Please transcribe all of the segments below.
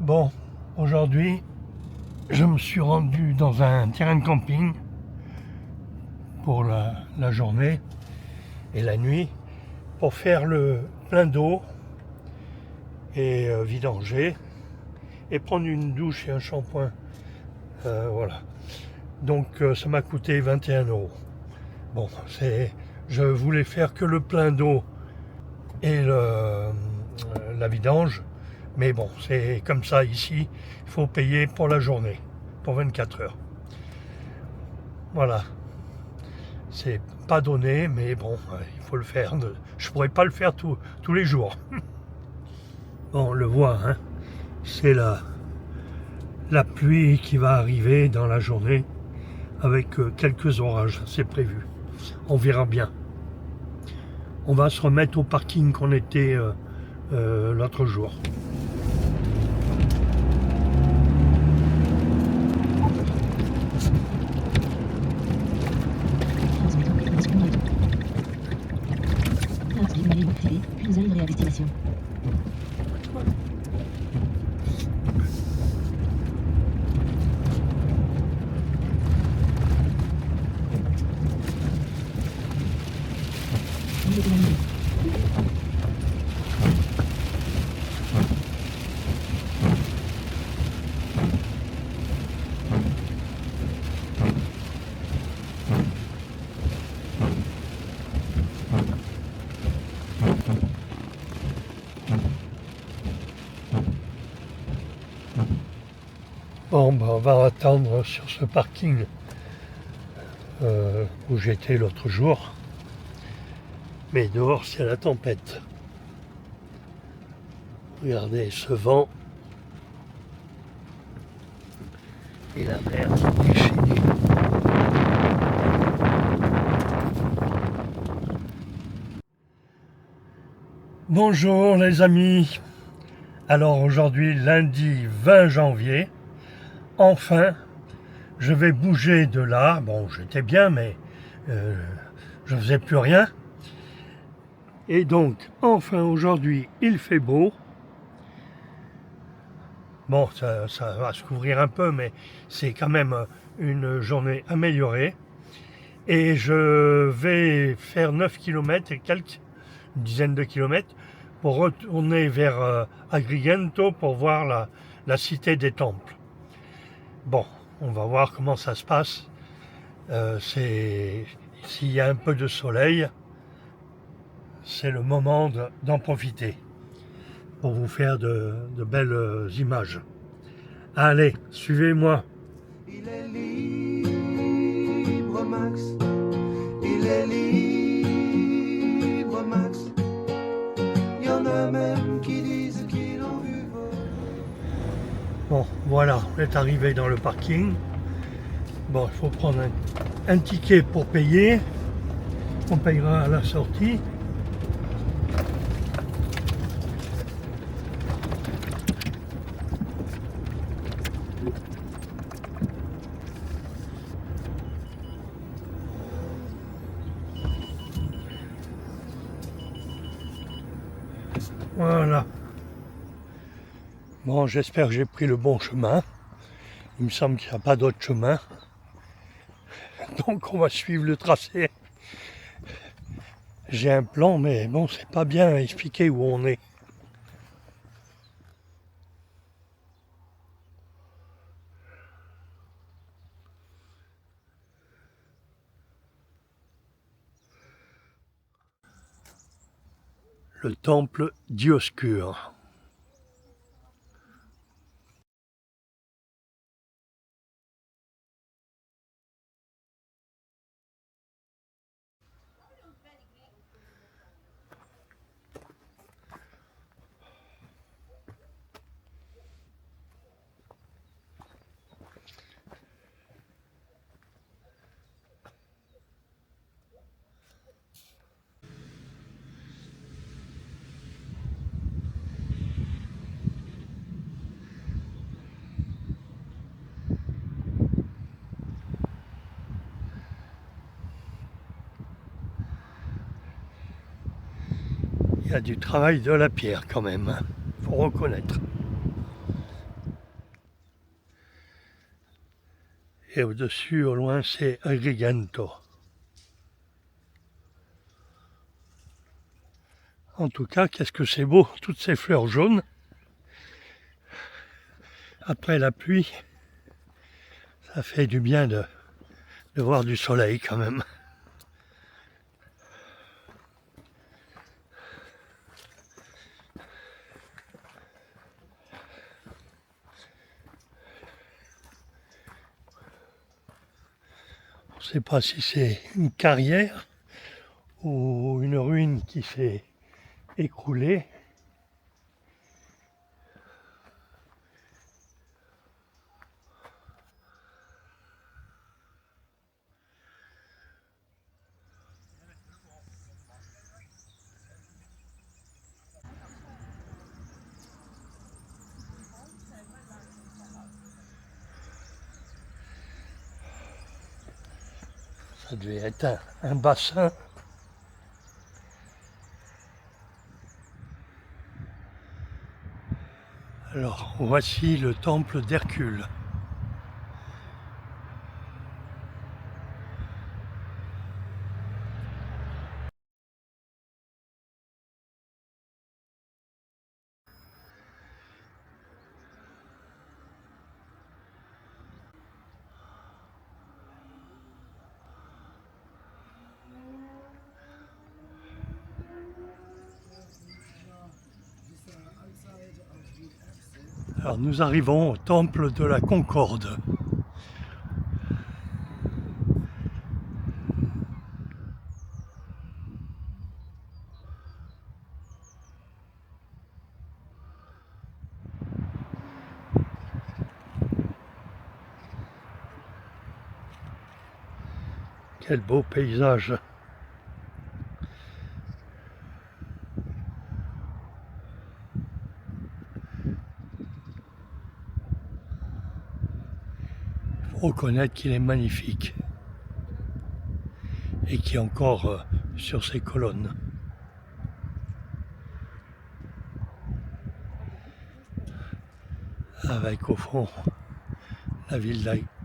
Bon, aujourd'hui, je me suis rendu dans un terrain de camping pour la journée et la nuit pour faire le plein d'eau et vidanger et prendre une douche et un shampoing. Voilà. Donc ça m'a coûté 21 €. Bon, je voulais faire que le plein d'eau et la vidange. Mais bon, c'est comme ça ici, il faut payer pour la journée, pour 24 heures. Voilà. C'est pas donné, mais bon, il faut le faire. Je pourrais pas le faire tous les jours. Bon, on le voit, hein. C'est la pluie qui va arriver dans la journée avec quelques orages, c'est prévu. On verra bien. On va se remettre au parking qu'on était l'autre jour. Nous arriverons à destination. Bon, ben, on va attendre sur ce parking où j'étais l'autre jour. Mais dehors, c'est la tempête. Regardez ce vent. Et la mer déchaînée. Bonjour les amis. Alors aujourd'hui, lundi 20 janvier, enfin, je vais bouger de là. Bon, j'étais bien, mais je ne faisais plus rien. Et donc, enfin, aujourd'hui, il fait beau. Bon, ça va se couvrir un peu, mais c'est quand même une journée améliorée. Et je vais faire 9 km et quelques, une dizaine de kilomètres, pour retourner vers Agrigento pour voir la cité des temples. Bon, on va voir comment ça se passe. S'il y a un peu de soleil, c'est le moment d'en profiter pour vous faire de belles images. Allez, suivez-moi. Il est libre, Max. Il est libre, Max. Il y en a même qui disent qu'il en vu. Bon, voilà, on est arrivé dans le parking. Bon, il faut prendre un ticket pour payer. On payera à la sortie. Voilà. Bon, j'espère que j'ai pris le bon chemin. Il me semble qu'il n'y a pas d'autre chemin. Donc on va suivre le tracé. J'ai un plan, mais bon, c'est pas bien expliqué où on est. Le temple Dioscure. Il y a du travail de la pierre quand même, faut reconnaître. Et au-dessus, au loin, c'est Agrigento. En tout cas, qu'est-ce que c'est beau, toutes ces fleurs jaunes. Après la pluie, ça fait du bien de voir du soleil quand même. On ne sait pas si c'est une carrière ou une ruine qui s'est écroulée. Ça devait être un bassin. Alors, voici le temple d'Hercule. Alors, nous arrivons au temple de la Concorde. Quel beau paysage! Il faut reconnaître qu'il est magnifique et qui est encore sur ses colonnes. Avec au fond la ville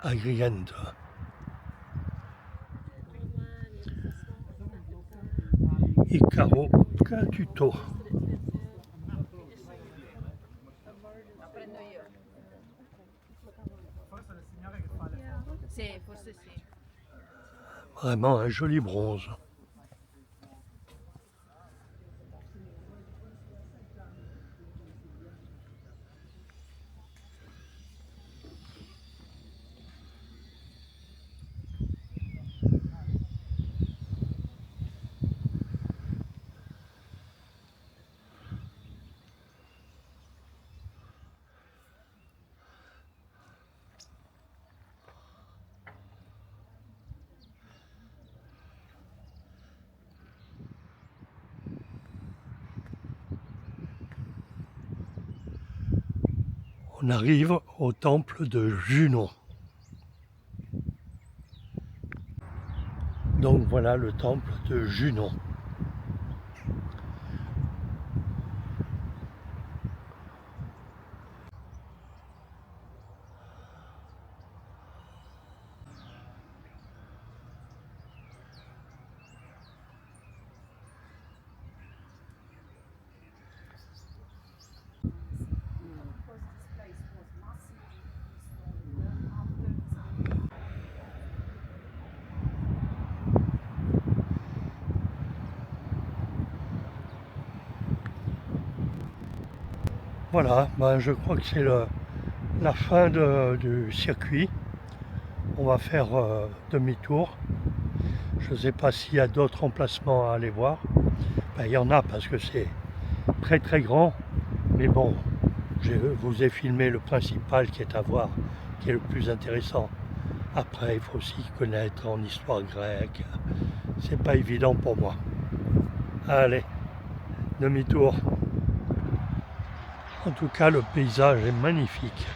d'Agrigento. Icaro Catuto. Vraiment un joli bronze. On arrive au temple de Junon. Donc voilà le temple de Junon. Voilà, ben je crois que c'est la fin du circuit. On va faire demi-tour. Je ne sais pas s'il y a d'autres emplacements à aller voir. Ben, il y en a parce que c'est très très grand. Mais bon, je vous ai filmé le principal qui est à voir, qui est le plus intéressant. Après, il faut aussi connaître en histoire grecque. C'est pas évident pour moi. Allez, demi-tour. En tout cas, le paysage est magnifique.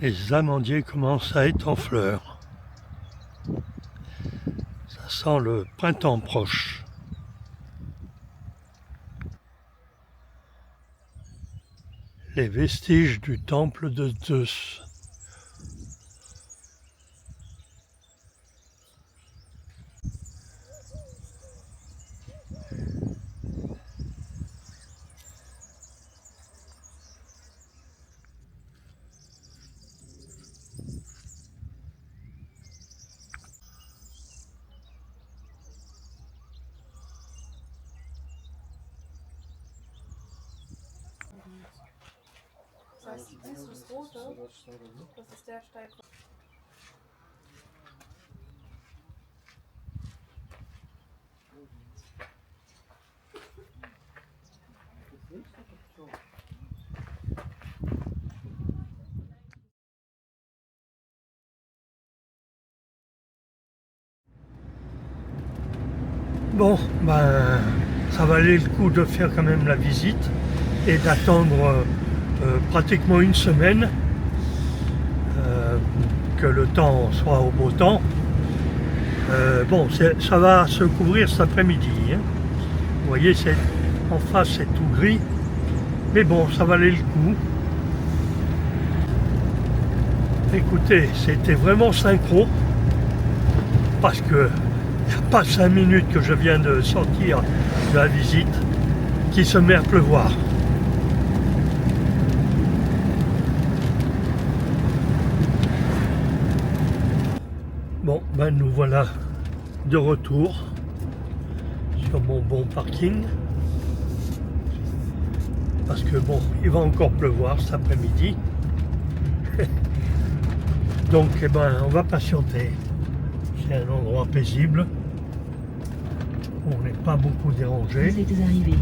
Les amandiers commencent à être en fleurs. Ça sent le printemps proche. Les vestiges du temple de Zeus. Das ist das Rote. Das ist der Steig. Bon, ben, ça valait le coup de faire quand même la visite et d'attendre pratiquement une semaine que le temps soit au beau temps. Bon, ça va se couvrir cet après-midi. Hein. Vous voyez, en face c'est tout gris, mais bon, ça valait le coup. Écoutez, c'était vraiment synchro parce que il n'y a pas 5 minutes que je viens de sortir de la visite qui se met à pleuvoir. Bon, ben nous voilà de retour sur mon bon parking. Parce que bon, il va encore pleuvoir cet après-midi. Donc, eh ben, on va patienter. C'est un endroit paisible. On n'est pas beaucoup dérangé. Vous êtes arrivé.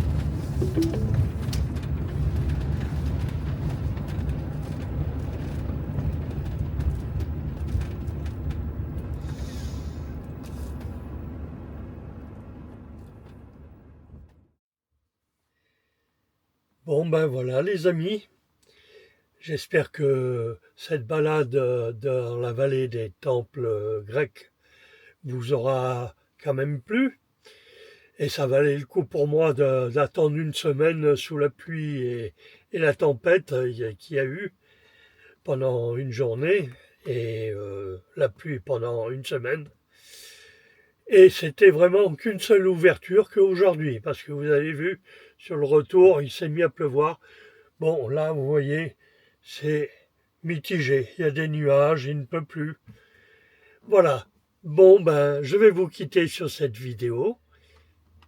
Bon ben voilà les amis, j'espère que cette balade dans la vallée des temples grecs vous aura quand même plu. Et ça valait le coup pour moi d'attendre une semaine sous la pluie et la tempête qu'il y a eu pendant une journée et la pluie pendant une semaine. Et c'était vraiment qu'une seule ouverture qu'aujourd'hui, parce que vous avez vu, sur le retour, il s'est mis à pleuvoir. Bon, là, vous voyez, c'est mitigé. Il y a des nuages, il ne peut plus. Voilà. Bon, ben, je vais vous quitter sur cette vidéo.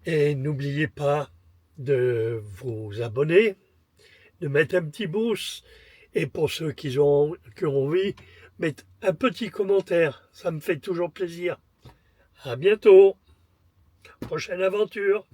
Et n'oubliez pas de vous abonner, de mettre un petit pouce. Et pour ceux qui ont envie, mettre un petit commentaire. Ça me fait toujours plaisir. À bientôt. Prochaine aventure.